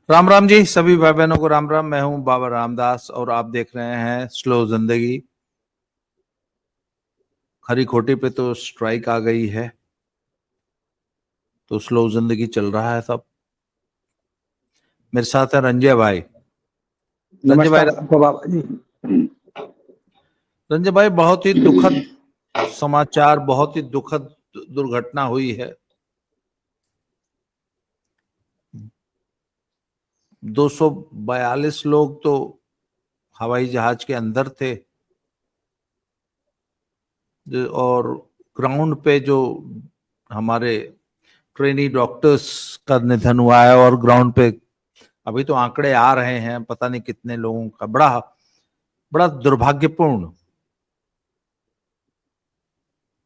राम राम जी, सभी भाई बहनों को राम राम। मैं हूं बाबा रामदास और आप देख रहे हैं स्लो जिंदगी। खरी खोटी पे तो स्ट्राइक आ गई है, तो स्लो जिंदगी चल रहा है सब। मेरे साथ है रंजय भाई। रंजय भाई, नमस्कार सबको बाबा जी। रंजय भाई, बहुत ही दुखद समाचार, बहुत ही दुखद दुर्घटना हुई है। 242 लोग तो हवाई जहाज के अंदर थे, और ग्राउंड पे जो हमारे ट्रेनी डॉक्टर्स का निधन हुआ है, और ग्राउंड पे अभी तो आंकड़े आ रहे हैं, पता नहीं कितने लोगों का। बड़ा बड़ा दुर्भाग्यपूर्ण।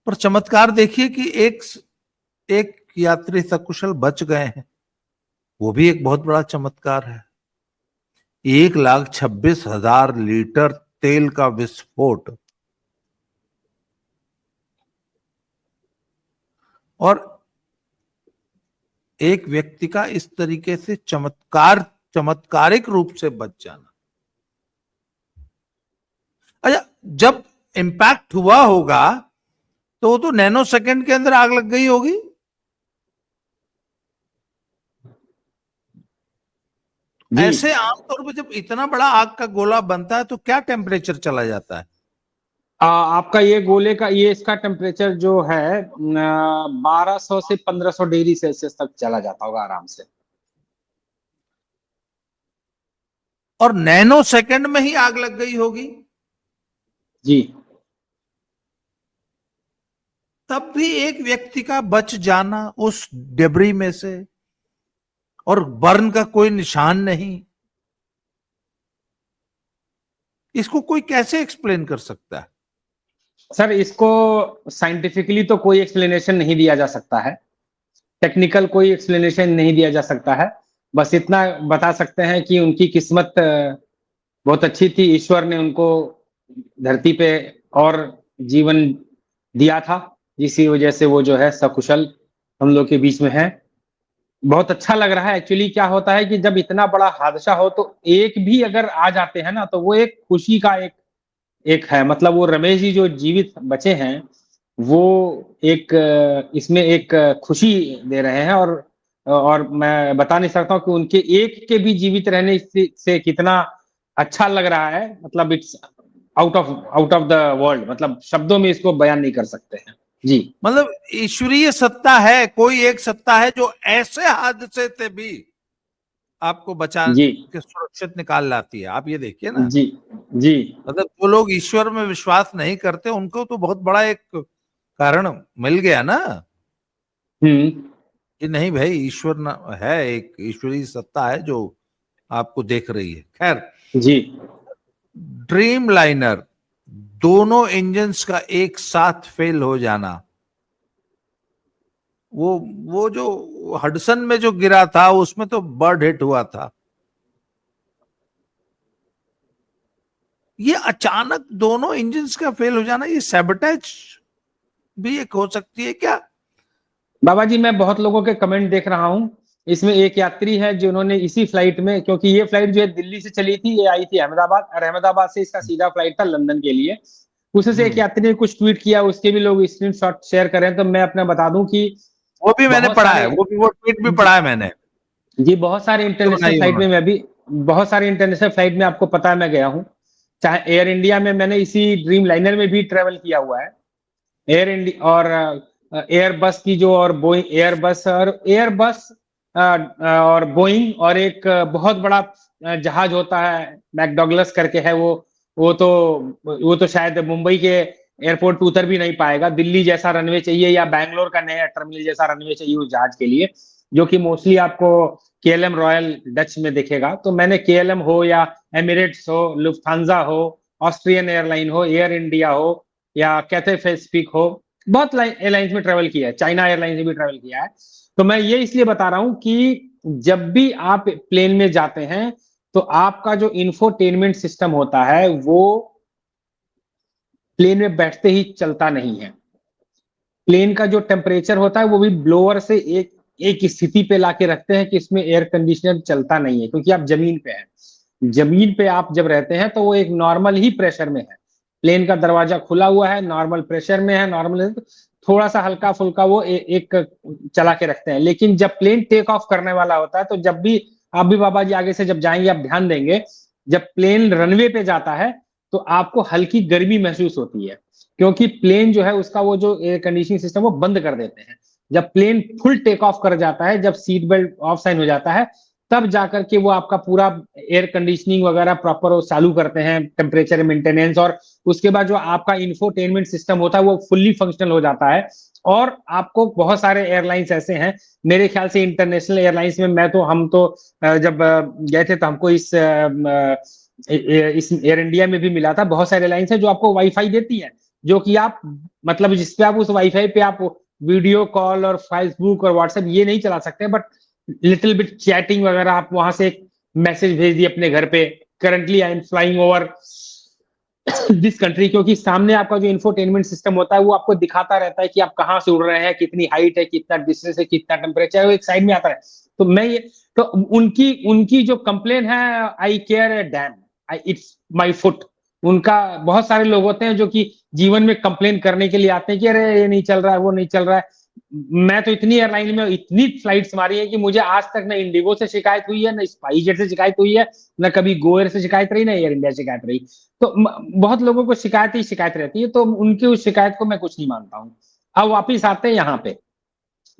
पर चमत्कार देखिए कि एक एक यात्री सकुशल बच गए हैं, वो भी एक बहुत बड़ा चमत्कार है। 1,26,000 लीटर तेल का विस्फोट, और एक व्यक्ति का इस तरीके से चमत्कारिक रूप से बच जाना। अच्छा, जब इम्पैक्ट हुआ होगा तो वो तो नैनो सेकंड के अंदर आग लग गई होगी। जी ऐसे आमतौर पर जब इतना बड़ा आग का गोला बनता है तो क्या टेम्परेचर चला जाता है? आपका ये गोले का ये इसका टेम्परेचर जो है 1200 से 1500 डिग्री सेल्सियस तक चला जाता होगा आराम से। और नैनो सेकंड में ही आग लग गई होगी। जी तब भी एक व्यक्ति का बच जाना उस डेब्री में से, और बर्न का कोई निशान नहीं, इसको कोई कैसे एक्सप्लेन कर सकता है? सर, इसको साइंटिफिकली तो कोई एक्सप्लेनेशन नहीं दिया जा सकता है। टेक्निकल कोई एक्सप्लेनेशन नहीं दिया जा सकता है। बस इतना बता सकते हैं कि उनकी किस्मत बहुत अच्छी थी। ईश्वर ने उनको धरती पे और जीवन दिया था, जिसकी वजह से वो जो है सकुशल हम लोग के बीच में है। बहुत अच्छा लग रहा है। एक्चुअली क्या होता है कि जब इतना बड़ा हादसा हो तो एक भी अगर आ जाते हैं ना, तो वो एक खुशी का एक एक है। मतलब वो रमेश जी जो जीवित बचे हैं, वो एक इसमें एक खुशी दे रहे हैं। और मैं बता नहीं सकता हूँ कि उनके एक के भी जीवित रहने से कितना अच्छा लग रहा है। मतलब it's out of the world. मतलब शब्दों में इसको बयान नहीं कर सकते हैं। जी मतलब ईश्वरीय सत्ता है, कोई एक सत्ता है जो ऐसे हादसे से भी आपको बचा जी के सुरक्षित निकाल लाती है। आप ये देखिए ना, जी जी मतलब जो लोग ईश्वर में विश्वास नहीं करते उनको तो बहुत बड़ा एक कारण मिल गया ना, हम्म कि नहीं भाई, ईश्वर है, एक ईश्वरीय सत्ता है जो आपको देख रही है। खैर, जी ड्रीम लाइनर दोनों इंजन्स का एक साथ फेल हो जाना, वो वो जो हडसन में जो गिरा था उसमें तो बर्ड हिट हुआ था। ये अचानक दोनों इंजन्स का फेल हो जाना, ये सैबोटेज भी एक हो सकती है क्या? बाबा जी, मैं बहुत लोगों के कमेंट देख रहा हूँ। इसमें एक यात्री है जिन्होंने इसी फ्लाइट में, क्योंकि ये फ्लाइट जो है दिल्ली से चली थी, ये आई थी अहमदाबाद, और अहमदाबाद से इसका सीधा फ्लाइट था लंदन के लिए। उसमें से एक हम्म, यात्री ने कुछ ट्वीट किया, उसके भी लोग स्क्रीनशॉट शेयर करें। तो मैं अपना बता दूं कि वो भी मैंने बहुत पढ़ा है, सारे वो ट्वीट भी जी, पढ़ा है मैंने। जी बहुत सारे तो इंटरनेशनल बनाई फ्लाइट में उन्होंने। मैं भी, बहुत सारे इंटरनेशनल फ्लाइट में आपको पता है मैं गया हूँ। चाहे एयर इंडिया में, मैंने इसी ड्रीम लाइनर में भी ट्रेवल किया हुआ है। एयर इंडिया और एयर बस की जो, और बोइंग एयर बस और एयर बस और बोइंग, और एक बहुत बड़ा जहाज होता है मैकडॉगलस करके है वो तो शायद मुंबई के एयरपोर्ट पे उतर भी नहीं पाएगा। दिल्ली जैसा रनवे चाहिए, या बैंगलोर का नया टर्मिनल जैसा रनवे चाहिए उस जहाज के लिए, जो कि मोस्टली आपको केएलएम रॉयल डच में दिखेगा। तो मैंने केएलएम हो, या एमिरेट्स हो, लुफ्थांजा हो, ऑस्ट्रियन एयरलाइन हो, एयर इंडिया हो, या कैथे पैसिफिक हो, बहुत एयरलाइंस में ट्रेवल किया है। चाइना एयरलाइंस में भी ट्रेवल किया है। तो मैं ये इसलिए बता रहा हूं कि जब भी आप प्लेन में जाते हैं, तो आपका जो इंफोटेनमेंट सिस्टम होता है वो प्लेन में बैठते ही चलता नहीं है। प्लेन का जो टेम्परेचर होता है वो भी ब्लोअर से एक एक स्थिति पे लाके रखते हैं कि इसमें एयर कंडीशनर चलता नहीं है, क्योंकि आप जमीन पे हैं। जमीन पे आप जब रहते हैं तो वो एक नॉर्मल ही प्रेशर में है, प्लेन का दरवाजा खुला हुआ है, नॉर्मल प्रेशर में है, नॉर्मल थोड़ा सा हल्का फुल्का वो एक चला के रखते हैं। लेकिन जब प्लेन टेक ऑफ करने वाला होता है, तो जब भी आप भी बाबा जी आगे से जब जाएंगे आप ध्यान देंगे, जब प्लेन रनवे पे जाता है तो आपको हल्की गर्मी महसूस होती है, क्योंकि प्लेन जो है उसका वो जो एयर कंडीशनिंग सिस्टम वो बंद कर देते हैं। जब प्लेन फुल टेक ऑफ कर जाता है, जब सीट बेल्ट ऑफ साइन हो जाता है, तब जाकर के वो आपका पूरा एयर कंडीशनिंग वगैरह प्रॉपर वो चालू करते हैं, टेम्परेचर मेंटेनेंस, और उसके बाद जो आपका इंफोटेनमेंट सिस्टम होता है वो फुल्ली फंक्शनल हो जाता है। और आपको बहुत सारे एयरलाइंस ऐसे हैं, मेरे ख्याल से इंटरनेशनल एयरलाइंस में मैं तो हम तो जब गए थे तो हमको इस एयर इंडिया में भी मिला था। बहुत सारे एयरलाइंस है जो आपको वाईफाई देती है, जो कि आप मतलब जिसपे आप उस वाईफाई पे आप वीडियो कॉल और फेसबुक और व्हाट्सएप ये नहीं चला सकते, बट लिटिल बिट चैटिंग वगैरह आप वहां से एक मैसेज भेज दिए अपने घर पे, currently I am flying over this country, क्योंकि सामने आपका जो इंफोटेनमेंट सिस्टम होता है वो आपको दिखाता रहता है कि आप कहाँ से उड़ रहे हैं, कितनी हाइट है, कितना डिस्टेंस है, कितना टेम्परेचर है, वो एक साइड में आता है। तो मैं ये तो उनकी उनकी जो कंप्लेन है, I care damn, I it's my foot. उनका बहुत सारे लोग होते हैं जो कि जीवन में कंप्लेन करने के लिए आते हैं कि अरे ये नहीं चल रहा है, वो नहीं चल रहा है। मैं तो इतनी एयरलाइन में इतनी फ्लाइट्स मारी है कि मुझे आज तक ना इंडिगो से शिकायत हुई है, ना स्पाइस जेट से शिकायत हुई है, ना कभी गो एयर से शिकायत रही, ना एयर इंडिया से शिकायत रही। तो बहुत लोगों को शिकायत ही शिकायत रहती है, तो उनकी उस शिकायत को मैं कुछ नहीं मानता हूँ। अब वापिस आते हैं यहाँ पे,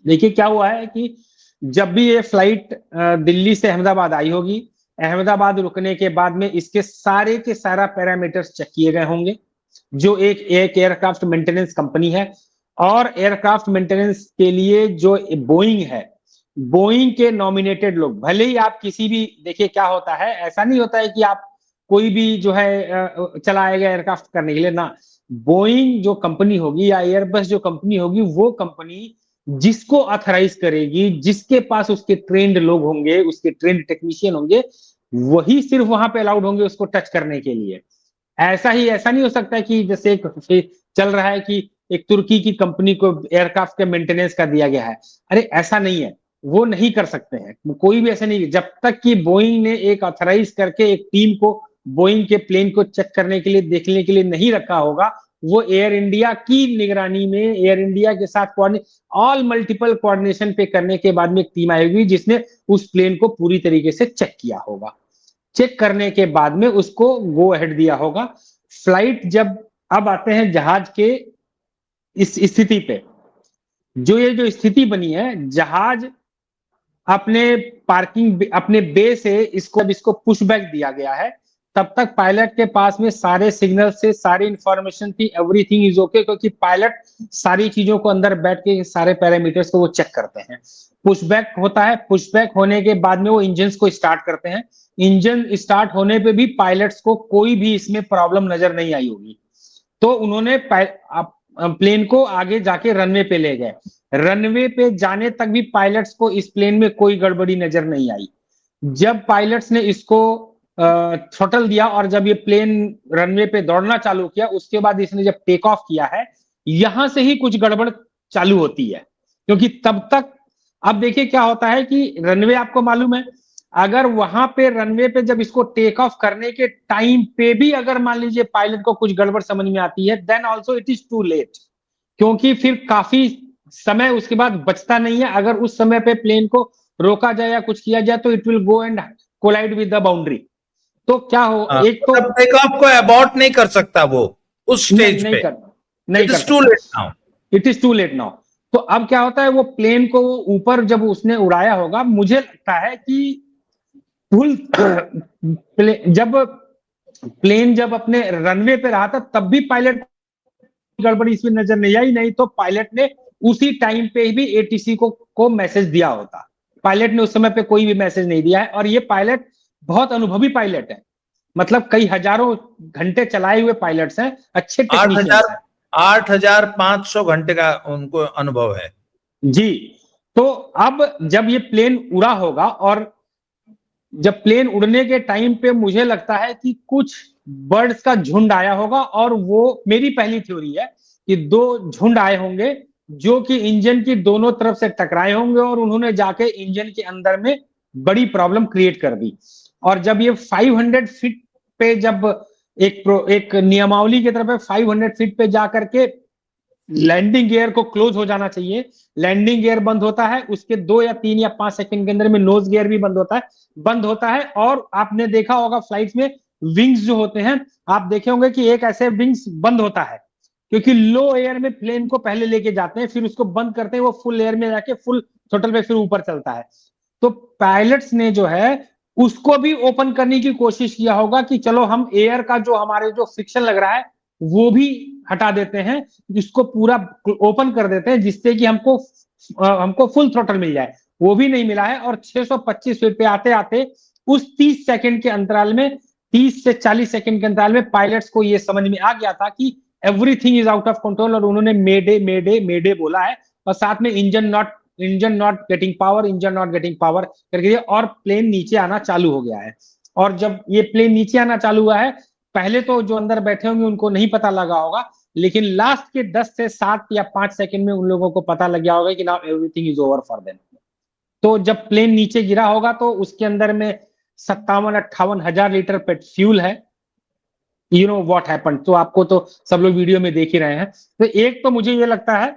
देखिए क्या हुआ है कि जब भी ये फ्लाइट दिल्ली से अहमदाबाद आई होगी, अहमदाबाद रुकने के बाद में इसके सारे के सारा पैरामीटर्स चेक किए गए होंगे। जो एक एयरक्राफ्ट मेंटेनेंस कंपनी है, और एयरक्राफ्ट मेंटेनेंस के लिए जो बोइंग है, बोइंग के नॉमिनेटेड लोग, भले ही आप किसी भी, देखिए क्या होता है, ऐसा नहीं होता है कि आप कोई भी जो है चलाएगा एयरक्राफ्ट करने के लिए ना। बोइंग जो कंपनी होगी या एयरबस जो कंपनी होगी, वो कंपनी जिसको ऑथराइज करेगी, जिसके पास उसके ट्रेंड लोग होंगे, उसके ट्रेंड टेक्नीशियन होंगे, वही सिर्फ वहां पे अलाउड होंगे उसको टच करने के लिए। ऐसा नहीं हो सकता कि जैसे चल रहा है कि एक तुर्की की कंपनी को एयरक्राफ्ट के मेंटेनेंस का दिया गया है। अरे ऐसा नहीं है, वो नहीं कर सकते हैं, कोई भी ऐसा नहीं, जब तक कि बोइंग ने एक ऑथराइज करके एक टीम को बोइंग के प्लेन को चेक करने के लिए, देखने के लिए नहीं रखा होगा, वो एयर इंडिया की निगरानी में, एयर इंडिया के साथ ऑल मल्टीपल कोऑर्डिनेशन पे करने के बाद में एक टीम आएगी जिसने उस प्लेन को पूरी तरीके से चेक किया होगा। चेक करने के बाद में उसको गो अहेड दिया होगा। फ्लाइट जब अब आते हैं जहाज के इस स्थिति पे, जो स्थिति बनी है, जहाज अपने पार्किंग अपने बे से इसको पुश बैक दिया गया है, तब तक पायलट के पास में सारे सिग्नल से सारी इंफॉर्मेशन थी, एवरीथिंग इज ओके, क्योंकि पायलट सारी चीजों को अंदर बैठ के सारे पैरामीटर्स को वो चेक करते हैं। पुशबैक होता है, पुशबैक होने के बाद में वो इंजन को स्टार्ट करते हैं। इंजन स्टार्ट होने पे भी पायलट्स को कोई भी इसमें प्रॉब्लम नजर नहीं आई होगी, तो उन्होंने प्लेन को आगे जाके रनवे पे ले गए। रनवे पे जाने तक भी पायलट्स को इस प्लेन में कोई गड़बड़ी नजर नहीं आई। जब पायलट्स ने इसको थ्रोटल दिया और जब ये प्लेन रनवे पे दौड़ना चालू किया, उसके बाद इसने जब टेक ऑफ किया है, यहां से ही कुछ गड़बड़ चालू होती है, क्योंकि तब तक अब देखिए क्या होता है कि रनवे आपको मालूम है, अगर वहां पे रनवे पे जब इसको टेक ऑफ करने के टाइम पे भी अगर मान लीजिए पायलट को कुछ गड़बड़ समझ में आती है, then also it is too late, क्योंकि फिर काफी समय उसके बाद बचता नहीं है। अगर उस समय पे प्लेन को रोका जाए या कुछ किया जाए तो it will go and collide with the boundary. तो क्या हो, एक तो टेक ऑफ को अबॉर्ट नहीं कर सकता वो उस स्टेज पे, नहीं it is too late now, it is too late now. तो अब क्या होता है, वो प्लेन को ऊपर जब उसने उड़ाया होगा, मुझे लगता है कि जब प्लेन जब अपने रनवे पे रहा था तब भी पायलट गड़बड़ी इसमें नजर नहीं आई, नहीं तो पायलट ने उसी टाइम पे भी एटीसी को मैसेज दिया होता। पायलट ने उस समय पे कोई भी मैसेज नहीं दिया है, और ये पायलट बहुत अनुभवी पायलट है, मतलब कई हजारों घंटे चलाए हुए पायलट्स हैं, अच्छे टेक्नीशियंस हैं। 8,500 घंटे का उनको अनुभव है जी। तो अब जब ये प्लेन उड़ा होगा, और जब प्लेन उड़ने के टाइम पे मुझे लगता है कि कुछ बर्ड्स का झुंड आया होगा, और वो मेरी पहली थ्योरी है कि दो झुंड आए होंगे, जो कि इंजन की दोनों तरफ से टकराए होंगे और उन्होंने जाके इंजन के अंदर में बड़ी प्रॉब्लम क्रिएट कर दी। और जब ये 500 फीट पे जब एक नियमावली की तरफ 500 फीट पे जाकर के लैंडिंग गियर को क्लोज हो जाना चाहिए, लैंडिंग गियर बंद होता है, उसके 2 या 3 या 5 सेकंड के अंदर में नोज गियर भी बंद होता है। और आपने देखा होगा फ्लाइट में विंग्स जो होते हैं, आप देखे होंगे कि एक ऐसे विंग्स बंद होता है, क्योंकि लो एयर में प्लेन को पहले लेके जाते हैं, फिर उसको बंद करते हैं, वो फुल एयर में जाके फुल थ्रोटल पे फिर ऊपर चलता है। तो पायलट्स ने जो है उसको भी ओपन करने की कोशिश किया होगा कि चलो हम एयर का जो हमारे जो फ्रिक्शन लग रहा है वो भी हटा देते हैं, इसको पूरा ओपन कर देते हैं, जिससे कि हमको फुल थ्रोटल मिल जाए। वो भी नहीं मिला है। और 625 फीट पे आते आते उस 30 सेकंड के अंतराल में, 30 से 40 सेकंड के अंतराल में पायलट्स को ये समझ में आ गया था कि everything is out of control, और उन्होंने मेडे मेडे मेडे बोला है, और साथ में engine not getting power, engine not getting power करके, और प्लेन नीचे आना चालू हो गया है। और जब ये प्लेन नीचे आना चालू हुआ है, पहले तो जो अंदर बैठे होंगे उनको नहीं पता लगा होगा, लेकिन लास्ट के 10 से 7 या 5 सेकंड में उन लोगों को पता लग गया होगा कि now everything is over for them. तो जब प्लेन नीचे गिरा होगा तो उसके अंदर में 57-58 हजार लीटर पेट फ्यूल है। यू नो व्हाट हैपेंड, तो आपको तो सब लोग वीडियो में देख ही रहे हैं। तो एक तो मुझे ये लगता है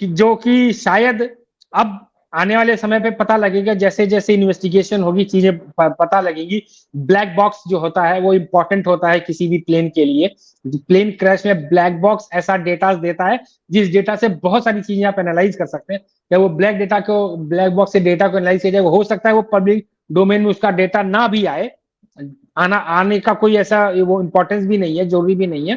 कि जो कि शायद अब आने वाले समय पे पता लगेगा, जैसे जैसे इन्वेस्टिगेशन होगी चीजें पता लगेगी। ब्लैक बॉक्स जो होता है वो इंपॉर्टेंट होता है किसी भी प्लेन के लिए। प्लेन क्रैश में ब्लैक बॉक्स ऐसा डेटा देता है जिस डेटा से बहुत सारी चीजें आप एनालाइज कर सकते हैं। या वो ब्लैक बॉक्स से डेटा को एनालाइज किया जाए, हो सकता है वो पब्लिक डोमेन में उसका डेटा ना भी आए, आने का कोई ऐसा वो इंपॉर्टेंस भी नहीं है, जरूरी भी नहीं है।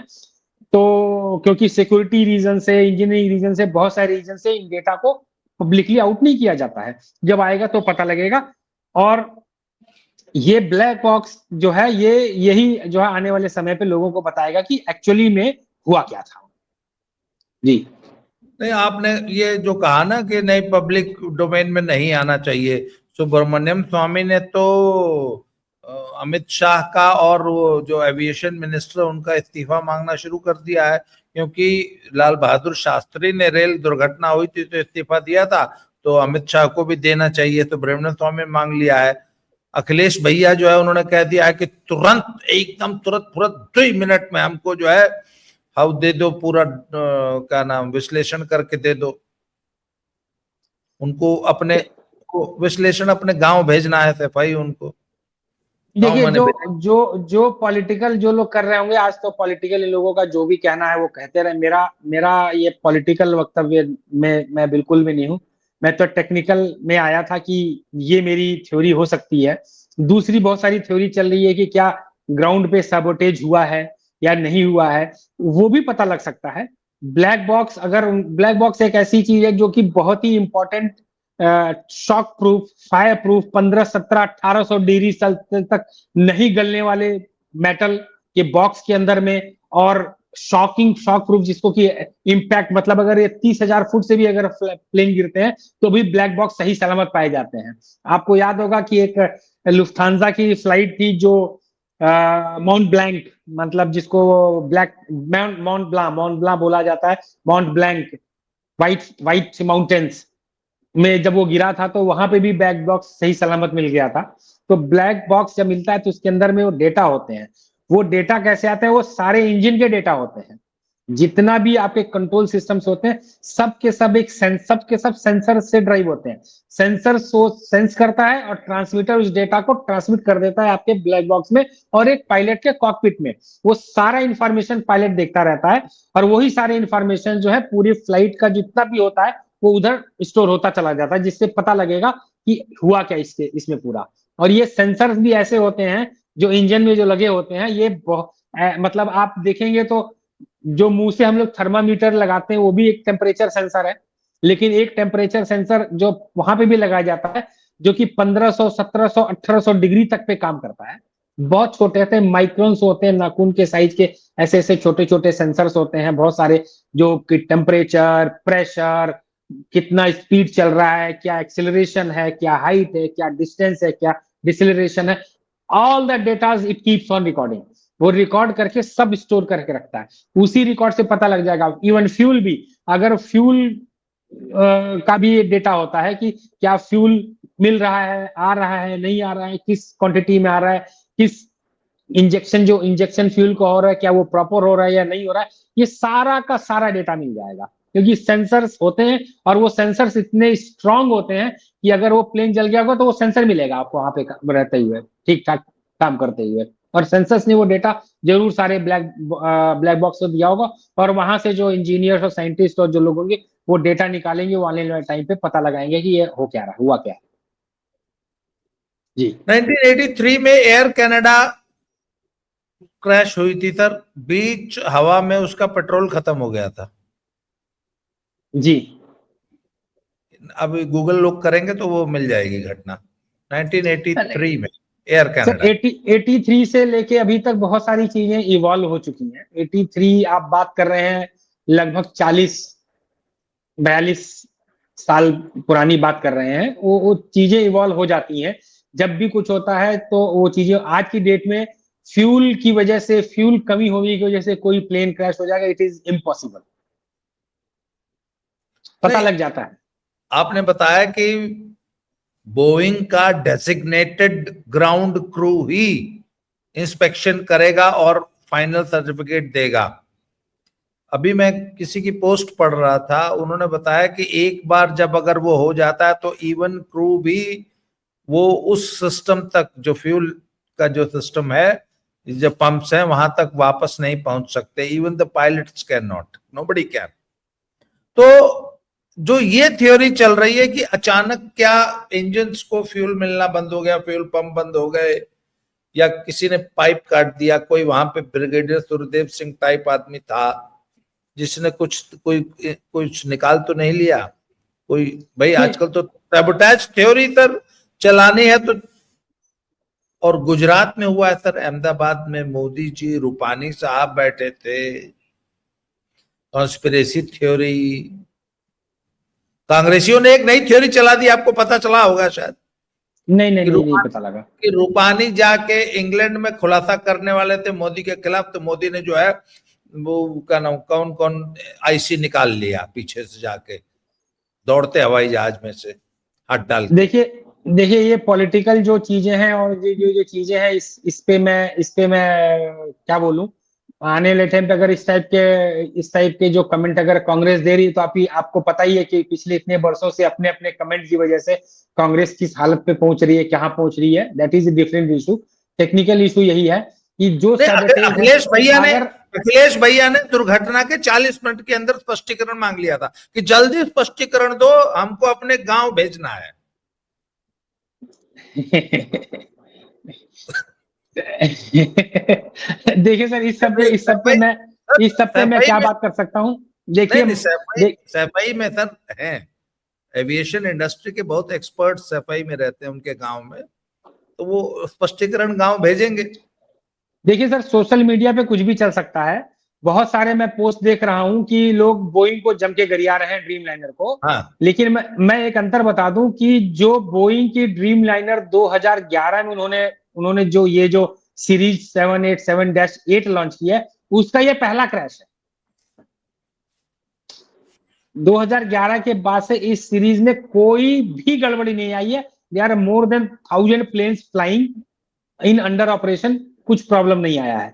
तो क्योंकि सिक्योरिटी रीजन से, इंजीनियरिंग रीजन से, बहुत सारे रीजन से इन डेटा को पब्लिकली आउट नहीं किया जाता है। जब आएगा तो पता लगेगा। और ये ब्लैक बॉक्स जो है यही जो है आने वाले समय पे लोगों को बताएगा कि एक्चुअली में हुआ क्या था। जी नहीं, आपने ये जो कहा ना कि नहीं पब्लिक डोमेन में नहीं आना चाहिए, सुब्रमण्यम स्वामी ने तो अमित शाह का और वो जो एविएशन मिनिस्टर उनका इस्तीफा मांगना शुरू कर दिया है, क्योंकि लाल बहादुर शास्त्री ने रेल दुर्घटना हुई थी तो इस्तीफा दिया था, तो अमित शाह को भी देना चाहिए, तो सुब्रमण्यम स्वामी मांग लिया है। अखिलेश भैया जो है उन्होंने कह दिया है कि तुरंत एकदम तुरंत 2 मिनट में हमको जो है हाउ दे दो, पूरा क्या नाम विश्लेषण करके दे दो। उनको अपने विश्लेषण अपने गांव भेजना है सफाई उनको गांव देखिए, मैंने जो पॉलिटिकल जो लोग कर रहे होंगे आज, तो पॉलिटिकल लोगों का जो भी कहना है वो कहते रहे। मेरा मेरा ये पॉलिटिकल वक्तव्य में मैं बिल्कुल भी नहीं हूँ। मैं तो टेक्निकल में आया था कि ये मेरी थ्योरी हो सकती है। दूसरी बहुत सारी थ्योरी चल रही है कि क्या ग्राउंड पे सबोटेज हुआ है या नहीं हुआ है, वो भी पता लग सकता है। ब्लैक बॉक्स एक ऐसी चीज है जो कि बहुत ही important, shock proof, fire proof, 1500-1700-1800 degree Celsius तक नहीं गलने वाले मेटल के बॉक्स के अंदर में, और शॉक प्रूफ जिसको कि इम्पैक्ट, मतलब अगर ये 30,000 फुट से भी अगर प्लेन गिरते हैं तो भी ब्लैक बॉक्स सही सलामत पाए जाते हैं। आपको याद होगा कि एक लुफ्थांसा की फ्लाइट थी जो माउंट ब्लैंक, मतलब जिसको माउंट ब्लां बोला जाता है, माउंट ब्लैंक, व्हाइट माउंटेन्स में जब वो गिरा था तो वहां पे भी ब्लैक बॉक्स सही सलामत मिल गया था। तो ब्लैक बॉक्स जब मिलता है तो उसके अंदर में वो डेटा होते हैं। वो डेटा कैसे आते हैं? वो सारे इंजन के डेटा होते हैं। जितना भी आपके कंट्रोल सिस्टम्स होते हैं सबके सब सेंसर से ड्राइव होते हैं। सेंसर सेंस करता है और ट्रांसमीटर उस डेटा को ट्रांसमिट कर देता है आपके ब्लैक बॉक्स में, और एक पायलट के कॉकपिट में वो सारा इंफॉर्मेशन पायलट देखता रहता है। और वही सारे इंफॉर्मेशन जो है पूरी फ्लाइट का जितना भी होता है वो उधर स्टोर होता चला जाता है, जिससे पता लगेगा कि हुआ क्या इसमें पूरा। और ये सेंसर्स भी ऐसे होते हैं जो इंजन में जो लगे होते हैं, ये मतलब आप देखेंगे तो जो मुंह से हम लोग थर्मामीटर लगाते हैं वो भी एक टेम्परेचर सेंसर है, लेकिन एक टेम्परेचर सेंसर जो वहां पे भी लगाया जाता है जो कि 1500, 1700, 1800 डिग्री तक पे काम करता है। बहुत छोटे होते हैं, माइक्रोन्स होते हैं, नाखून के साइज के ऐसे ऐसे छोटे छोटे सेंसर्स होते हैं बहुत सारे, जो कि टेम्परेचर, प्रेशर, कितना स्पीड चल रहा है, क्या एक्सेलरेशन है, क्या हाइट है, क्या डिस्टेंस है, क्या डिसेलरेशन है, all the data it keeps on recording. वो रिकॉर्ड करके सब स्टोर करके रखता है। उसी रिकॉर्ड से पता लग जाएगा। इवन फ्यूल भी, अगर फ्यूल का भी डेटा होता है कि क्या फ्यूल मिल रहा है, आ रहा है, नहीं आ रहा है, किस क्वांटिटी में आ रहा है, किस इंजेक्शन फ्यूल का हो रहा है, क्या वो प्रॉपर हो रहा है या नहीं हो रहा है। ये सारा का सारा डेटा मिल जाएगा, क्योंकि सेंसर्स होते हैं और वो सेंसर्स इतने स्ट्रांग होते हैं कि अगर वो प्लेन जल गया होगा तो वो सेंसर मिलेगा आपको वहां पे रहते हुए, ठीक ठाक काम करते हुए। और सेंसर्स ने वो डेटा जरूर सारे ब्लैक बॉक्स में दिया होगा, और वहां से जो इंजीनियर्स और साइंटिस्ट और जो लोग होंगे वो डेटा निकालेंगे, वो आने वाले टाइम पे पता लगाएंगे कि ये हो क्या रहा, हुआ क्या है। जी 1983 में एयर कनाडा क्रैश हुई थी सर, बीच हवा में उसका पेट्रोल खत्म हो गया था। जी अब गूगल लोग करेंगे तो वो मिल जाएगी घटना, 1983 में एयर सर कनाडा। 83 से लेके अभी तक बहुत सारी चीजें इवॉल्व हो चुकी हैं। 83 आप बात कर रहे हैं, लगभग 40-42 साल पुरानी बात कर रहे हैं। वो चीजें इवॉल्व हो जाती हैं। जब भी कुछ होता है तो वो चीजें आज की डेट में फ्यूल की वजह से, फ्यूल कमी होने की वजह से कोई प्लेन क्रैश हो जाएगा, इट इज इम्पॉसिबल, पता नहीं, लग जाता है। आपने बताया कि बोइंग का डेजिग्नेटेड ग्राउंड क्रू ही इंस्पेक्शन करेगा और फाइनल सर्टिफिकेट देगा। अभी मैं किसी की पोस्ट पढ़ रहा था, उन्होंने बताया कि एक बार जब अगर वो हो जाता है तो इवन क्रू भी वो उस सिस्टम तक, जो फ्यूल का जो सिस्टम है, जो पंप्स हैं, वहां तक वापस नहीं पहुंच सकते। Even the pilots can not, nobody can. तो जो ये थ्योरी चल रही है कि अचानक क्या इंजन्स को फ्यूल मिलना बंद हो गया, फ्यूल पंप बंद हो गए, या किसी ने पाइप काट दिया, कोई वहां पे ब्रिगेडियर सुरदेव सिंह टाइप आदमी था जिसने कुछ निकाल तो नहीं लिया कोई। भाई आजकल तो सैबोटेज थ्योरी सर चलानी है तो। और गुजरात में हुआ है सर, अहमदाबाद में मोदी जी, रूपानी साहब बैठे थे, कॉन्स्पिरेसी थ्योरी। कांग्रेसियों ने एक नई थ्योरी चला दी, आपको पता चला होगा शायद, नहीं नहीं कि नहीं, नहीं रूपानी पता लगा। कि रूपानी जाके इंग्लैंड में खुलासा करने वाले थे मोदी के खिलाफ, तो मोदी ने जो है वो का नाम कौन कौन आईसी निकाल लिया पीछे से जाके, दौड़ते हवाई जहाज में से हाथ डाल के। देखिए देखिए, ये पॉलिटिकल जो चीजें हैं और ये जो जो चीजें हैं, इस पे मैं क्या बोलूं। आने वाले टाइम पे अगर इस टाइप के जो कमेंट अगर कांग्रेस दे रही है, तो आपको पता ही है कि पिछले इतने वर्षों से अपने अपने कमेंट की वजह से कांग्रेस किस हालत पे पहुंच रही है, कहाँ पहुंच रही है। That is a different issue. Technical issue यही है कि जो नहीं, सैबोटेज है, अगर अखिलेश भैया ने दुर्घटना के 40 मिनट के अंदर स्पष्टीकरण मांग लिया था कि जल्दी स्पष्टीकरण दो, हमको अपने गांव भेजना है। देखिए सर, इस सब पे मैं सफाई क्या में, बात कर सकता हूँ। नहीं देखिए नहीं, सफाई सफाई में सर है, एविएशन इंडस्ट्री के बहुत एक्सपर्ट सफाई में रहते हैं उनके गांव में, तो वो स्पष्टीकरण गांव भेजेंगे। देखिए सर, सोशल मीडिया पे कुछ भी चल सकता है। बहुत सारे मैं पोस्ट देख रहा हूं कि लोग बोइंग को जम के गरिया रहे हैं, ड्रीम लाइनर को। हाँ, लेकिन मैं एक अंतर बता दूं कि जो बोइंग की ड्रीम लाइनर 2011 में उन्होंने उन्होंने जो सीरीज 787-8 लॉन्च किया है, उसका ये पहला क्रैश है। 2011 के बाद से इस सीरीज में कोई भी गड़बड़ी नहीं आई है। They are more than 1000 planes flying in under operation, कुछ प्रॉब्लम नहीं आया है।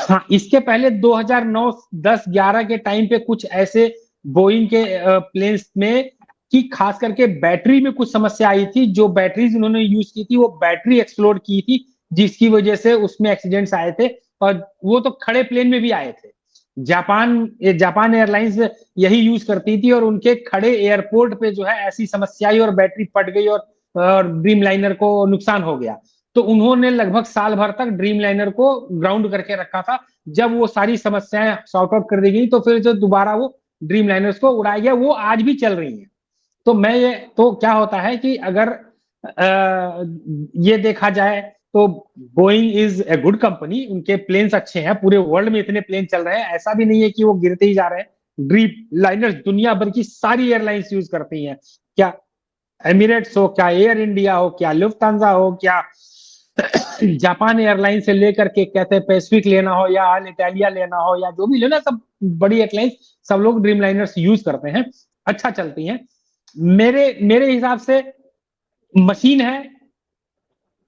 हाँ, इसके पहले 2009, 10, 11 के टाइम पे कुछ ऐसे बोइंग के प्लेन्स में कि खास करके बैटरी में कुछ समस्या आई थी। जो बैटरीज उन्होंने यूज की थी वो बैटरी एक्सप्लोड की थी, जिसकी वजह से उसमें एक्सीडेंट्स आए थे। और वो तो खड़े प्लेन में भी आए थे। जापान एयरलाइंस यही यूज करती थी, और उनके खड़े एयरपोर्ट पे जो है ऐसी समस्या आई और बैटरी फट गई, और ड्रीम लाइनर को नुकसान हो गया। तो उन्होंने लगभग साल भर तक ड्रीम लाइनर को ग्राउंड करके रखा था। जब वो सारी समस्याएं सॉर्ट आउट कर दी गई, तो फिर जो दोबारा वो ड्रीम लाइनर्स को उड़ाया गया, वो आज भी चल रही है। तो क्या होता है कि अगर ये देखा जाए तो Boeing is a good company, उनके प्लेन्स अच्छे हैं, पूरे वर्ल्ड में इतने प्लेन चल रहे हैं, ऐसा भी नहीं है कि वो गिरते ही जा रहे हैं। ड्रीम लाइनर्स दुनिया भर की सारी एयरलाइंस यूज करती हैं, क्या एमिरेट्स हो, क्या एयर इंडिया हो, क्या लुफ्तांजा हो, क्या जापान एयरलाइन से लेकर के कहते हैं पैसिफिक लेना हो, या अल इटालिया लेना हो, या जो भी लेना, सब बड़ी एयरलाइंस, सब लोग ड्रीम लाइनर्स यूज करते हैं। अच्छा चलती हैं। मेरे मेरे हिसाब से मशीन है,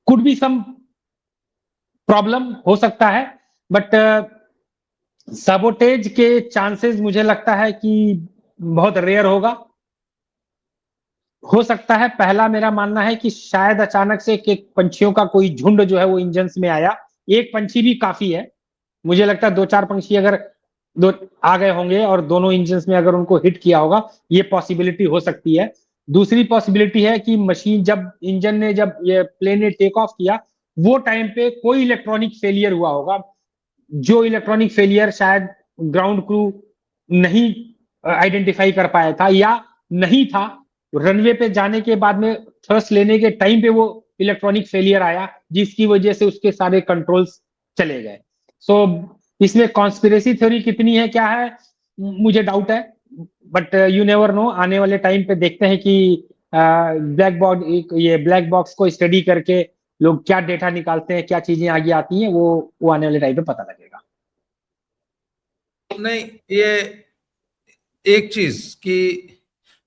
कुड बी सम प्रॉब्लम हो सकता है, बट सबोटेज के चांसेस मुझे लगता है कि बहुत रेयर होगा। हो सकता है, पहला मेरा मानना है कि शायद अचानक से एक पंछियों का कोई झुंड जो है वो इंजन में आया। एक पंछी भी काफी है, मुझे लगता है 2-4 पंछी अगर दो आ गए होंगे और दोनों इंजन में अगर उनको हिट किया होगा, ये पॉसिबिलिटी हो सकती है। दूसरी पॉसिबिलिटी है कि मशीन जब इंजन ने जब ये प्लेन ने टेक ऑफ किया, वो टाइम पे कोई इलेक्ट्रॉनिक फेलियर हुआ होगा, जो इलेक्ट्रॉनिक फेलियर शायद ग्राउंड क्रू नहीं आइडेंटिफाई कर पाया था या नहीं था। रनवे पे जाने के बाद में थ्रस्ट लेने के टाइम पे वो इलेक्ट्रॉनिक फेलियर आया, जिसकी वजह से उसके सारे कंट्रोल्स चले गए। सो इसमें कॉन्स्पिरेसी थ्योरी कितनी है क्या है, मुझे डाउट है, बट यू नेवर नो। आने वाले टाइम पे देखते हैं कि ब्लैक बॉक्स को स्टडी करके लोग क्या डेटा निकालते हैं, क्या चीजें आगे आती हैं, वो आने वाले टाइम पे पता लगेगा। नहीं, ये एक चीज कि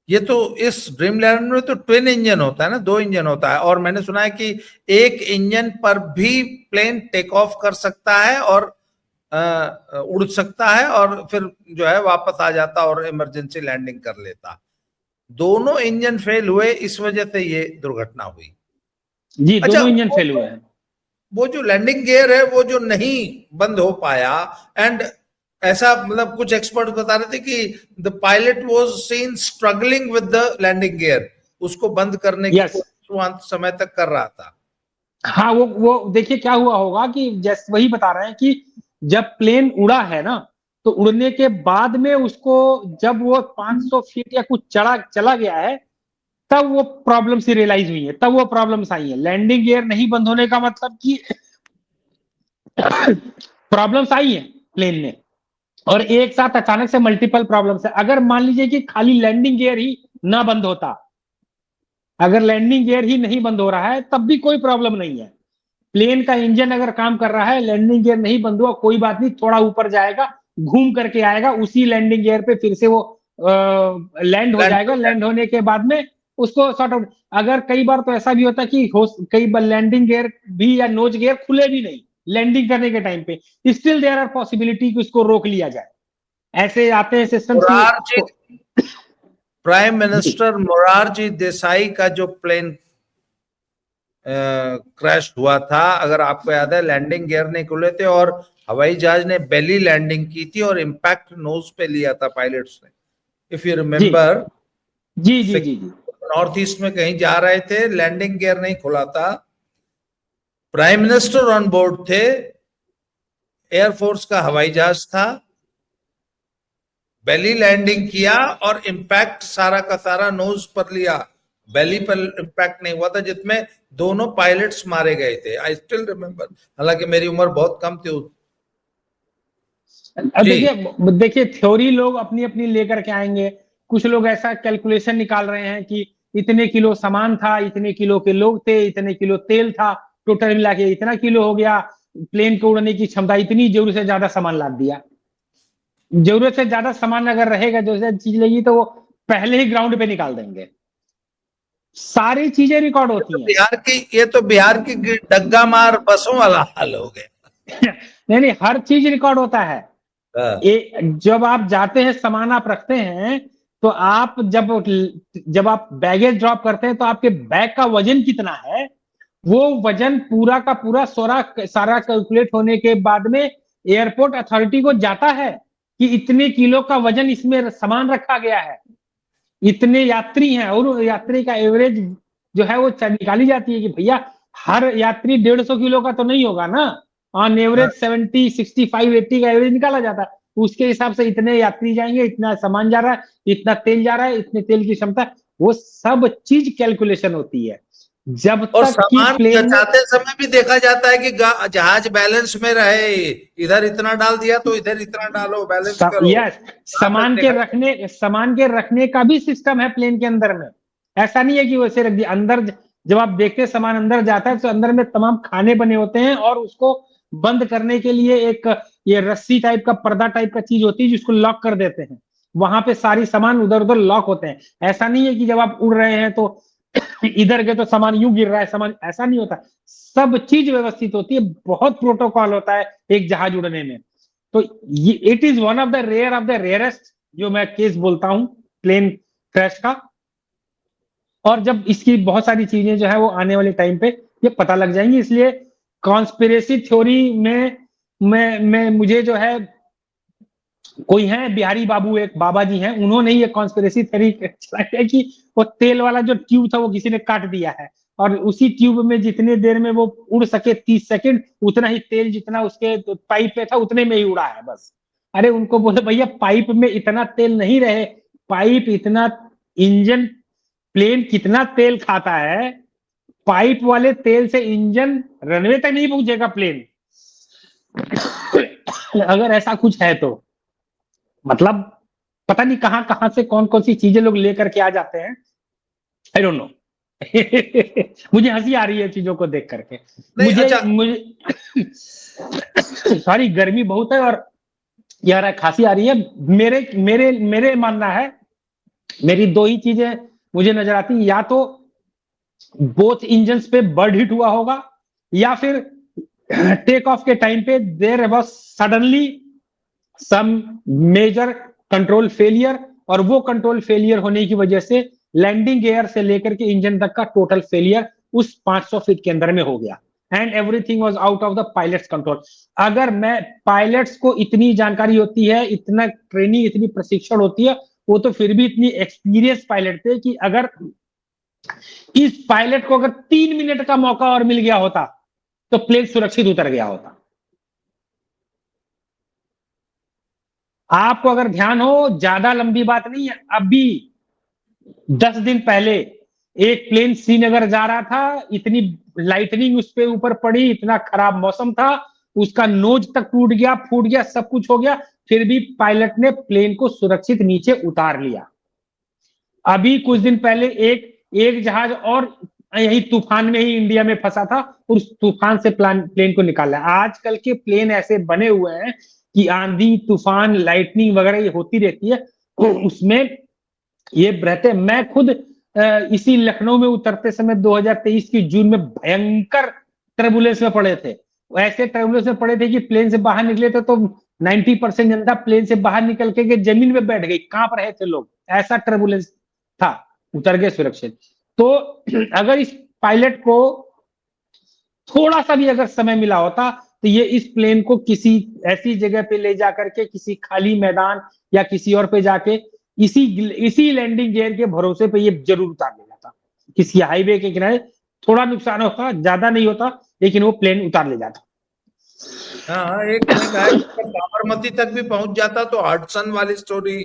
ये तो इस ड्रीमलैंडर में तो ट्विन इंजन होता है ना, 2 इंजन होता है, और मैंने सुना है कि एक इंजन पर भी प्लेन टेक ऑफ कर सकता है और उड़ सकता है और फिर जो है वापस आ जाता और इमरजेंसी लैंडिंग कर लेता। दोनों इंजन फेल हुए, इस वजह से ये दुर्घटना हुई। जी, अच्छा, दोनों इंजन फेल हुए हैं। वो जो लैंडिंग गियर है वो जो नहीं बंद हो पाया, एंड ऐसा मतलब कुछ एक्सपर्ट बता रहे थे कि the pilot was seen struggling with the landing gear, उसको बंद करने की यस, कोशिश वो अंत समय तक कर रहा था। हाँ, वो देखिए क्या हुआ होगा कि जैसे वही बता रहे हैं कि जब प्लेन उड़ा है ना, तो उड़ने के बाद में उसको जब वो 500 फीट या कुछ चला गया है, तब वो प्रॉब्लम सी रियलाइज हुई है, तब वो प्रॉब्लम्स आई है। लैंडिंग गियर नहीं बंद होने का मतलब कि प्रॉब्लम्स आई है प्लेन में, और एक साथ अचानक से मल्टीपल प्रॉब्लम्स है। अगर मान लीजिए कि खाली लैंडिंग गियर ही ना बंद होता, अगर लैंडिंग गियर ही नहीं बंद हो रहा है, तब भी कोई प्रॉब्लम नहीं है। प्लेन का इंजन अगर काम कर रहा है, लैंडिंग गियर नहीं बंद हुआ, कोई बात नहीं, थोड़ा ऊपर जाएगा, घूम करके आएगा, उसी लैंडिंग गियर पे फिर से वो लैंड हो जाएगा। लैंड होने के बाद में उसको सॉर्ट आउट, अगर कई बार तो ऐसा भी होता है कि कई बार लैंडिंग गियर भी या नोज गियर खुले भी नहीं लैंडिंग करने के टाइम पे, स्टिल देयर आर पॉसिबिलिटी कि उसको रोक लिया जाए। ऐसे आते हैं सिस्टम की। मोरारजी, प्राइम मिनिस्टर मोरारजी देसाई का जो प्लेन क्रैश हुआ था, अगर आपको याद है, लैंडिंग गियर नहीं खुले थे और हवाई जहाज ने बेली लैंडिंग की थी और इम्पैक्ट नोज पे लिया था पायलट्स ने, इफ यू जी रिमेम्बर। जी जी जी जी। नॉर्थ ईस्ट में कहीं जा रहे थे, लैंडिंग गियर नहीं खुला था, प्राइम मिनिस्टर ऑन बोर्ड थे, एयरफोर्स का हवाई जहाज था, बेली लैंडिंग किया और इम्पैक्ट सारा का सारा नोज पर लिया, बेली पर इम्पैक्ट नहीं हुआ था, जिसमें दोनों पायलट्स मारे गए थे। आई स्टिल रिमेम्बर, हालांकि मेरी उम्र बहुत कम थी। जी, देखिए देखिए, थ्योरी लोग अपनी अपनी लेकर के आएंगे। कुछ लोग ऐसा कैलकुलेशन निकाल रहे हैं कि इतने किलो सामान था, इतने किलो के लोग थे, इतने किलो तेल था, टोटल मिला के इतना किलो हो गया, प्लेन को उड़ने की क्षमता इतनी, जरूरत से ज्यादा सामान लाद दिया। जरूरत से ज्यादा सामान अगर रहेगा, जैसे चीज लगी, तो वो पहले ही ग्राउंड पे निकाल देंगे। सारी चीजें रिकॉर्ड होती हैं। ये तो बिहार की डग्गा मार बसों वाला हाल हो गया। नहीं नहीं, हर चीज रिकॉर्ड होता है। हाँ। जब आप जाते हैं, सामान आप रखते हैं, तो आप जब आप बैगेज ड्रॉप करते हैं, तो आपके बैग का वजन कितना है, वो वजन पूरा का पूरा सारा कैलकुलेट होने के बाद में एयरपोर्ट अथॉरिटी को जाता है कि इतने किलो का वजन इसमें सामान रखा गया है, इतने यात्री हैं, और यात्री का एवरेज जो है वो निकाली जाती है कि भैया हर यात्री 150 किलो का तो नहीं होगा ना, ऑन एवरेज 70, 65, 80 का एवरेज निकाला जाता है। उसके हिसाब से इतने यात्री जाएंगे, इतना सामान जा रहा है, इतना तेल जा रहा है, इतने तेल की क्षमता, वो सब चीज कैलकुलेशन होती है जब और तक कि सामान प्लेन में। जचाते समय भी देखा जाता है कि जहाज बैलेंस में रहे, इधर इतना डाल दिया तो इधर इतना डालो, बैलेंस करो। यस, सामान के रखने का भी सिस्टम है प्लेन के अंदर में। ऐसा नहीं है कि वैसे रख दिया अंदर। जब आप देखते हैं सामान अंदर जाता है, तो अंदर में तमाम खाने बने होते हैं, और उसको बंद करने के लिए एक ये रस्सी टाइप का, पर्दा टाइप का चीज होती है, जिसको लॉक कर देते हैं। वहां पे सारी सामान उधर उधर लॉक होते हैं। ऐसा नहीं है कि जब आप उड़ रहे हैं तो इधर गए तो सामान यूं गिर रहा है, सामान, ऐसा नहीं होता। सब चीज व्यवस्थित होती है, बहुत प्रोटोकॉल होता है एक जहाज उड़ने में। तो ये it is one of the rarest जो मैं केस बोलता हूं प्लेन क्रैश का। और जब इसकी बहुत सारी चीजें जो है वो आने वाले टाइम पे ये पता लग जाएंगी, इसलिए कॉन्स्पिरेसी थ्योरी में मैं मुझे जो है, कोई है बिहारी बाबू, एक बाबा जी हैं, उन्होंने ये कॉन्स्पिरेसी थ्योरी चलाई है कि वो तेल वाला जो ट्यूब था वो किसी ने काट दिया है, और उसी ट्यूब में जितने देर में वो उड़ सके 30 सेकंड, उतना ही तेल जितना उसके पाइप पे था उतने में ही उड़ा है बस। अरे उनको बोले भैया पाइप में इतना तेल नहीं रहे, पाइप इतना, इंजन, प्लेन कितना तेल खाता है, पाइप वाले तेल से इंजन रनवे तक नहीं पहुंचेगा प्लेन। अगर ऐसा कुछ है तो मतलब पता नहीं कहां कहां से कौन कौन सी चीजें लोग लेकर के आ जाते हैं, आई डोंट नो। मुझे हंसी आ रही है चीजों को देख करके। नहीं, मुझे अच्छा, मुझे सॉरी, गर्मी बहुत है और यार खांसी आ रही है। मेरे मेरे मेरे मानना है, मेरी दो ही चीजें मुझे नजर आती हैं, या तो बोथ इंजन्स पे बर्ड हिट हुआ होगा, या फिर टेक ऑफ के टाइम पे there was suddenly some major control failure, और वो कंट्रोल फेलियर होने की वजह से लैंडिंग गियर से लेकर के इंजन तक का टोटल फेलियर उस 500 फीट के अंदर में हो गया, and everything was out of the pilots control. अगर मैं, पायलट्स को इतनी जानकारी होती है, इतना ट्रेनिंग, इतनी प्रशिक्षण होती है, वो तो फिर भी इतनी एक्सपीरियंस पायलट थे कि अगर इस पायलट को अगर 3 मिनट का मौका और मिल गया होता तो प्लेन सुरक्षित उतर गया होता। आपको अगर ध्यान हो, ज्यादा लंबी बात नहीं है, अभी 10 दिन पहले एक प्लेन श्रीनगर जा रहा था, इतनी लाइटनिंग उस पे ऊपर पड़ी, इतना खराब मौसम था, उसका नोज तक टूट गया, फूट गया, सब कुछ हो गया, फिर भी पायलट ने प्लेन को सुरक्षित नीचे उतार लिया। अभी कुछ दिन पहले एक जहाज और यही तूफान में ही इंडिया में फंसा था, उस तूफान से प्लेन को निकाला। आजकल के प्लेन ऐसे बने हुए हैं कि आंधी तूफान लाइटनिंग वगैरह ये होती रहती है, उसमें ये रहते। मैं खुद इसी लखनऊ में उतरते समय 2023 की जून में भयंकर टर्बुलेंस में पड़े थे। ऐसे टर्बुलेंस में पड़े थे कि प्लेन से बाहर निकले थे तो 90% जनता प्लेन से बाहर निकल के जमीन में बैठ गई, कांप रहे थे लोग, ऐसा टर्बुलेंस था, उतर गए सुरक्षित। तो अगर इस पायलट को थोड़ा सा भी अगर समय मिला होता तो ये इस प्लेन को किसी ऐसी जगह पे ले जाकर के, किसी खाली मैदान या किसी और पे जाके इसी लैंडिंग गियर के भरोसे पे ये जरूर उतार ले जाता, किसी हाईवे के किनारे। थोड़ा नुकसान होता, ज्यादा नहीं होता, लेकिन वो प्लेन उतार ले जाता। हाँ, एक ने कहा कि अगर साबरमती तक भी पहुंच जाता तो हडसन वाली स्टोरी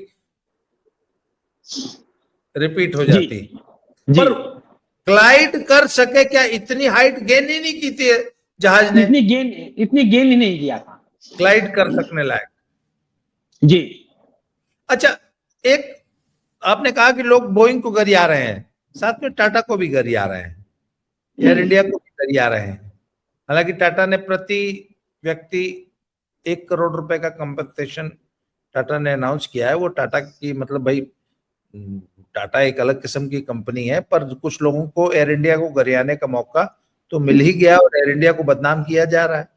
रिपीट हो जी जाती। जी, पर ग्लाइड कर सके क्या? इतनी हाइट गेन ही नहीं की थी जहाज ने, इतनी गेन ही नहीं किया था ग्लाइड कर सकने लायक। जी। अच्छा, एक आपने कहा कि लोग बोइंग को गरिया रहे हैं, साथ में टाटा को भी गरिया रहे हैं, एयर इंडिया को भी गरिया रहे हैं। हालांकि टाटा ने प्रति व्यक्ति 1 करोड़ रुपए का कंपनसेशन टाटा ने अनाउंस किया है। वो टाटा की, मतलब भाई, टाटा एक अलग किस्म की कंपनी है, पर कुछ लोगों को एयर इंडिया को गरियाने का मौका तो मिल ही गया और एयर इंडिया को बदनाम किया जा रहा है।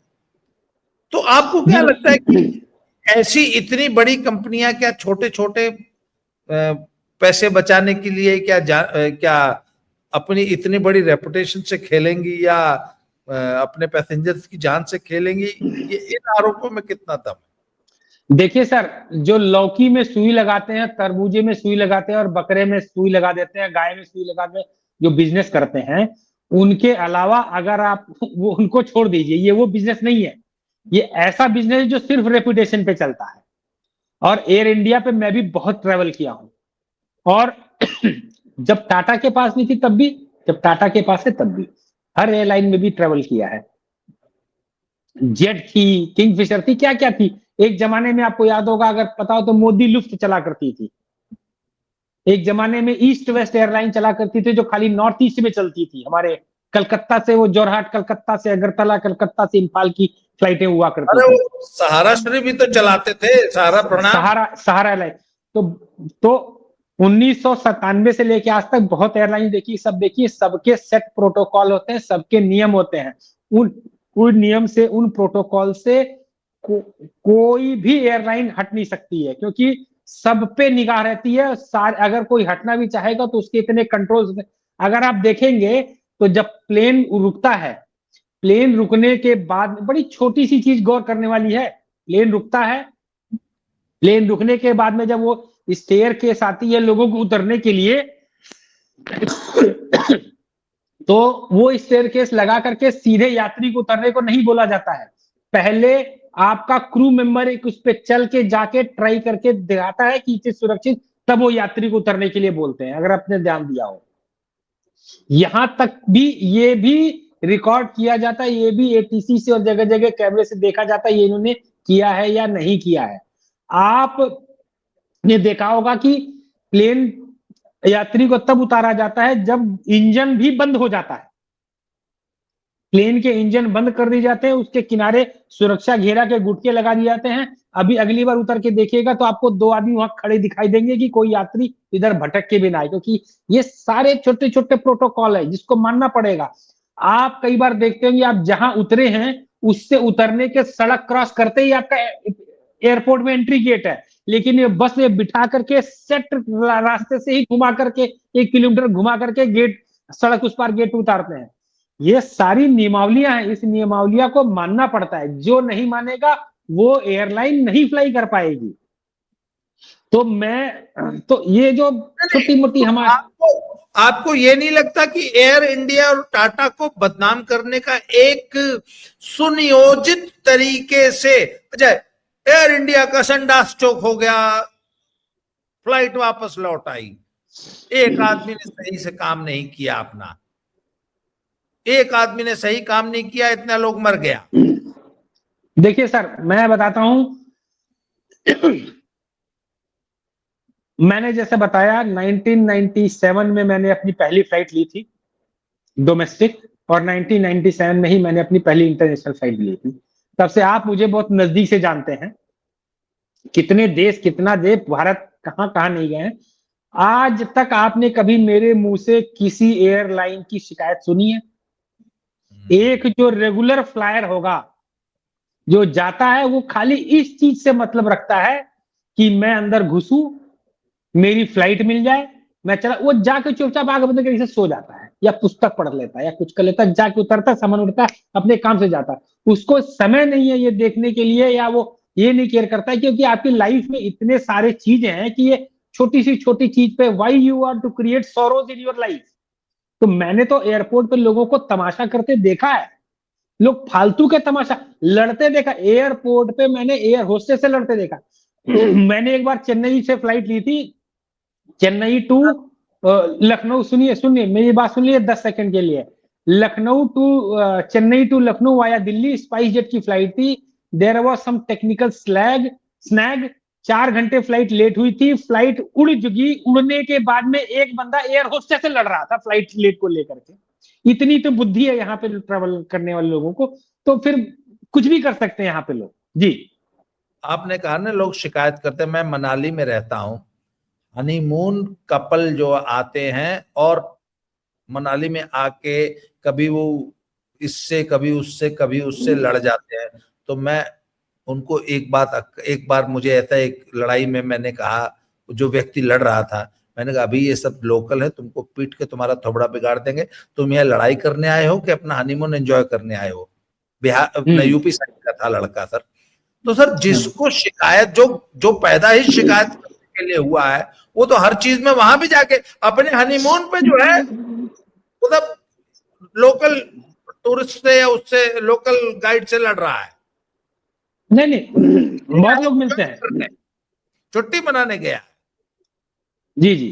तो आपको क्या लगता है कि ऐसी इतनी बड़ी कंपनियां क्या छोटे छोटे पैसे बचाने के लिए क्या अपनी इतनी बड़ी रेपुटेशन से खेलेंगी, या अपने पैसेंजर्स की जान से खेलेंगी? ये इन आरोपों में कितना दम है? देखिए सर, जो लौकी में सुई लगाते हैं, तरबूजे में सुई लगाते हैं और बकरे में सुई लगा देते हैं, गाय में सुई लगा के जो बिजनेस करते हैं, उनके अलावा अगर आप वो उनको छोड़ दीजिए, ये वो बिजनेस नहीं है। ये ऐसा बिजनेस है जो सिर्फ रेपुटेशन पे चलता है। और एयर इंडिया पे मैं भी बहुत ट्रेवल किया हूं, और जब टाटा के पास नहीं थी तब भी, जब टाटा के पास है तब भी, हर एयरलाइन में भी ट्रेवल किया है। जेट थी, किंगफिशर थी, क्या क्या थी। एक जमाने में आपको याद होगा, अगर पता हो तो, मोदी लुफ्त चला करती थी। एक जमाने में ईस्ट वेस्ट एयरलाइन चला करती थी जो खाली नॉर्थ ईस्ट में चलती थी। हमारे कलकत्ता से, वो जोरहाट कलकत्ता से अगरतला, कलकत्ता से इम्फाल की फ्लाइटें हुआ करती अरे थी। वो सहारा श्री भी तो चलाते थे, सहारा प्रणाम। सहारा एयरलाइन, तो 1997 से लेके आज तक बहुत एयरलाइन देखी, सब देखी, सबके सेट प्रोटोकॉल होते हैं, सबके नियम होते हैं। उन नियम से, उन प्रोटोकॉल से कोई भी एयरलाइन हट नहीं सकती है, क्योंकि सब पे निगाह रहती है। अगर कोई हटना भी चाहेगा तो उसके इतने कंट्रोल्स। अगर आप देखेंगे तो जब प्लेन रुकता है, प्लेन रुकने के बाद बड़ी छोटी सी चीज गौर करने वाली है, प्लेन रुकता है, प्लेन रुकने के बाद में जब वो स्टेयर केस आती है लोगों को उतरने के लिए, तो वो स्टेयर केस लगा करके सीधे यात्री को उतरने को नहीं बोला जाता है। पहले आपका क्रू मेंबर एक उस पर चल के जाके ट्राई करके दिखाता है कि चीज सुरक्षित, तब वो यात्री को उतरने के लिए बोलते हैं, अगर आपने ध्यान दिया हो। यहां तक भी ये भी रिकॉर्ड किया जाता है, ये भी एटीसी से और जगह जगह कैमरे से देखा जाता है ये इन्होंने किया है या नहीं किया है। आपने देखा होगा कि प्लेन यात्री को तब उतारा जाता है जब इंजन भी बंद हो जाता है। प्लेन के इंजन बंद कर दिए जाते हैं, उसके किनारे सुरक्षा घेरा के गुटके लगा दिए जाते हैं। अभी अगली बार उतर के देखिएगा तो आपको 2 आदमी वहां खड़े दिखाई देंगे कि कोई यात्री इधर भटक के भी ना आए, क्योंकि ये सारे छोटे छोटे प्रोटोकॉल है जिसको मानना पड़ेगा। आप कई बार देखते होंगे, आप जहां उतरे हैं उससे उतरने के सड़क क्रॉस करते ही आपका एयरपोर्ट में एंट्री गेट है, लेकिन ये बस में बिठा करके सेट रास्ते से ही घुमा करके 1 किलोमीटर घुमा करके गेट, सड़क उस पार गेट उतारते हैं। ये सारी नियमावलियां हैं, इस नियमावलियां को मानना पड़ता है। जो नहीं मानेगा वो एयरलाइन नहीं फ्लाई कर पाएगी। तो ये जो छोटी मोटी तो आपको ये नहीं लगता कि एयर इंडिया और टाटा को बदनाम करने का एक सुनियोजित तरीके से, अच्छा एयर इंडिया का संडास चौक हो गया, फ्लाइट वापस लौट आई, एक आदमी ने सही से काम नहीं किया अपना, एक आदमी ने सही काम नहीं किया, इतना लोग मर गया। देखिए सर, मैं बताता हूं, मैंने जैसे बताया 1997 में मैंने अपनी पहली फ्लाइट ली थी डोमेस्टिक, और 1997 में ही मैंने अपनी पहली इंटरनेशनल फ्लाइट ली थी। तब से आप मुझे बहुत नजदीक से जानते हैं, कितने देश, कितना देश, भारत कहां कहां नहीं गए हैं। आज तक आपने कभी मेरे मुंह से किसी एयरलाइन की शिकायत सुनी है? एक जो रेगुलर फ्लायर होगा जो जाता है वो खाली इस चीज से मतलब रखता है कि मैं अंदर घुसूं, मेरी फ्लाइट मिल जाए, मैं चला, वो जाके चुपचाप आगे बंद करके सो जाता है या पुस्तक पढ़ लेता है या कुछ कर लेता है, जाके उतरता है, सामान उठता है, अपने काम से जाता है। उसको समय नहीं है ये देखने के लिए, या वो ये नहीं केयर करता है, क्योंकि आपकी लाइफ में इतने सारे चीजें हैं कि ये छोटी चीज पे why you are to create sorrows in your life. तो मैंने तो एयरपोर्ट पे लोगों को तमाशा करते देखा है, लोग फालतू के तमाशा लड़ते देखा। एयरपोर्ट पे मैंने एयर होस्टेस से लड़ते देखा। मैंने एक बार चेन्नई से फ्लाइट ली थी, चेन्नई टू लखनऊ, सुनिए सुनिए मेरी बात सुनिए 10 सेकंड के लिए। Lucknow to Chennai to Lucknow via Delhi SpiceJet की फ्लाइट थी। There was some technical snag, 4 घंटे फ्लाइट लेट हुई थी, फ्लाइट उड़ चुकी। उड़ने के बाद में एक बंदा एयर होस्टेस से लड़ रहा था फ्लाइट लेट को लेकर के। इतनी तो बुद्धि है यहाँ पे ट्रेवल करने वाले लोगों को, तो फिर कुछ भी कर सकते हैं यहाँ पे लोग। जी, आपने कहा ना लोग शिकायत करते हैं, मैं मनाली में रहता हूं, हनीमून कपल जो आते हैं और मनाली में आके कभी वो इससे कभी उससे कभी उससे लड़ जाते हैं, तो मैं उनको एक बार मुझे ऐसा एक लड़ाई में मैंने कहा, जो व्यक्ति लड़ रहा था, मैंने कहा अभी ये सब लोकल है, तुमको पीट के तुम्हारा थोबड़ा बिगाड़ देंगे, तुम यहाँ लड़ाई करने आए हो कि अपना हनीमून एंजॉय करने आए हो। बिहार अपना यूपी साइड का था लड़का सर। तो सर जिसको शिकायत जो पैदा ही शिकायत करने के लिए हुआ है, वो तो हर चीज में वहां भी जाके अपने हनीमून पे जो है मतलब लोकल टूरिस्ट से या उससे लोकल गाइड से लड़ रहा है। नहीं बहुत लोग मिलते हैं, छुट्टी मनाने गया। जी जी।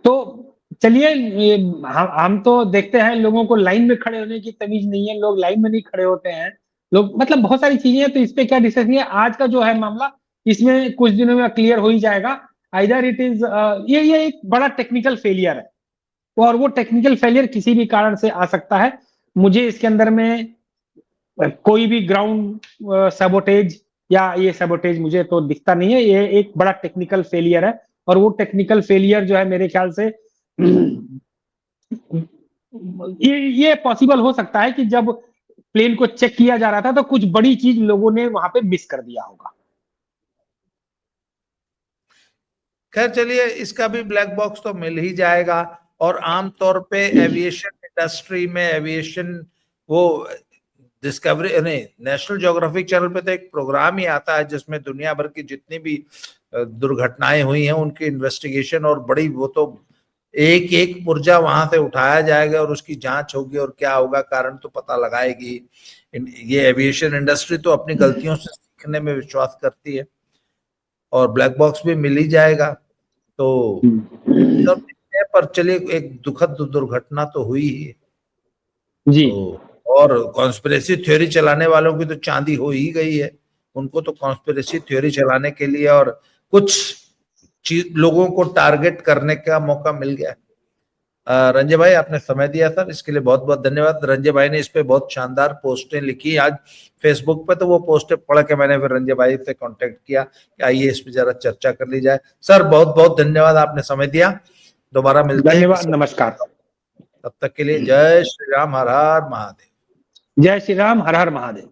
तो चलिए, हम तो देखते हैं लोगों को लाइन में खड़े होने की तमीज नहीं है, लोग लाइन में नहीं खड़े होते हैं, लोग मतलब बहुत सारी चीजें हैं। तो इस पे क्या डिस्कस नहीं है, आज का जो है मामला, इसमें कुछ दिनों में क्लियर हो ही जाएगा। आइदर इट इज ये एक बड़ा टेक्निकल फेलियर है, और वो टेक्निकल फेलियर किसी भी कारण से आ सकता है। मुझे इसके अंदर में कोई भी ग्राउंड सबोटेज या ये सैबोटेज मुझे तो दिखता नहीं है। ये एक बड़ा टेक्निकल फेलियर है, और वो टेक्निकल फेलियर जो है मेरे ख्याल से ये पॉसिबल हो सकता है कि जब प्लेन को चेक किया जा रहा था तो कुछ बड़ी चीज लोगों ने वहां पे मिस कर दिया होगा। खैर चलिए, इसका भी ब्लैक बॉक्स तो मिल ही जाएगा। और आमतौर पे एविएशन इंडस्ट्री में एविएशन वो डिस्कवरी नहीं, नेशनल ज्योग्राफिक चैनल पे तो एक प्रोग्राम ही आता है जिसमें दुनिया भर की जितनी भी दुर्घटनाएं हुई हैं उनकी इन्वेस्टिगेशन, और बड़ी वो तो एक एक पुर्जा वहां से उठाया जाएगा और उसकी जांच होगी और क्या होगा, कारण तो पता लगाएगी। ये एविएशन इंडस्ट्री तो अपनी गलतियों से सीखने में विश्वास करती है, और ब्लैक बॉक्स भी मिल ही जाएगा। तो सब है, पर चलिए एक दुखद दुर्घटना तो हुई ही। जी। तो और कॉन्स्पिरेसी थ्योरी चलाने वालों की तो चांदी हो ही गई है। उनको तो कॉन्स्पिरेसी थ्योरी चलाने के लिए और कुछ लोगों को टारगेट करने का मौका मिल गया। रंजय भाई, आपने समय दिया सर, इसके लिए बहुत बहुत धन्यवाद। रंजय भाई ने इस पे बहुत शानदार पोस्टें लिखी आज फेसबुक पे, तो वो पोस्टें पढ़ के मैंने फिर रंजय भाई से कांटेक्ट किया कि आइए इस पे जरा चर्चा कर ली जाए। सर बहुत बहुत धन्यवाद, आपने समय दिया। दोबारा मिलते हैं। धन्यवाद, नमस्कार। तब तक के लिए जय श्री राम, हर हर महादेव। जय श्री राम, हर हर महादेव।